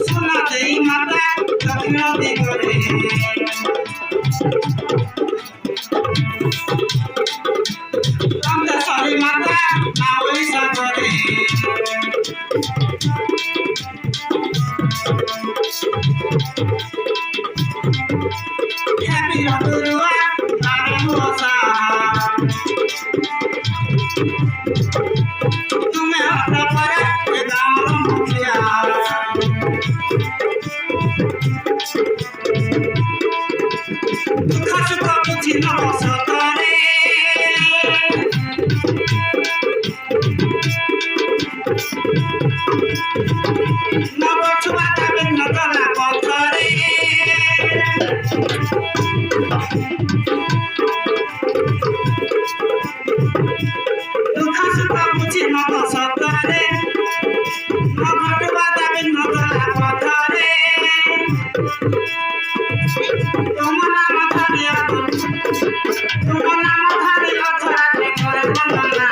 সোনা দেই মাতা দক্ষিণ দিগরে সরি মাতা না ওই সাগরে হ্যাপি রতুয়া তারে মোসা তুমি হঠাৎ করে গাঁর মুখিয়া দুঃখ সুখ বুঝি নবসতরে নব ছুয়া যাবে নতলা পথরে দুঃখ সুখ বুঝি নবসতরে নব ছুয়া যাবে নতলা পথরে তোমার নাম ধরিয়া তোমার নাম ধরিয়া ছড়াতে করে বন্দনা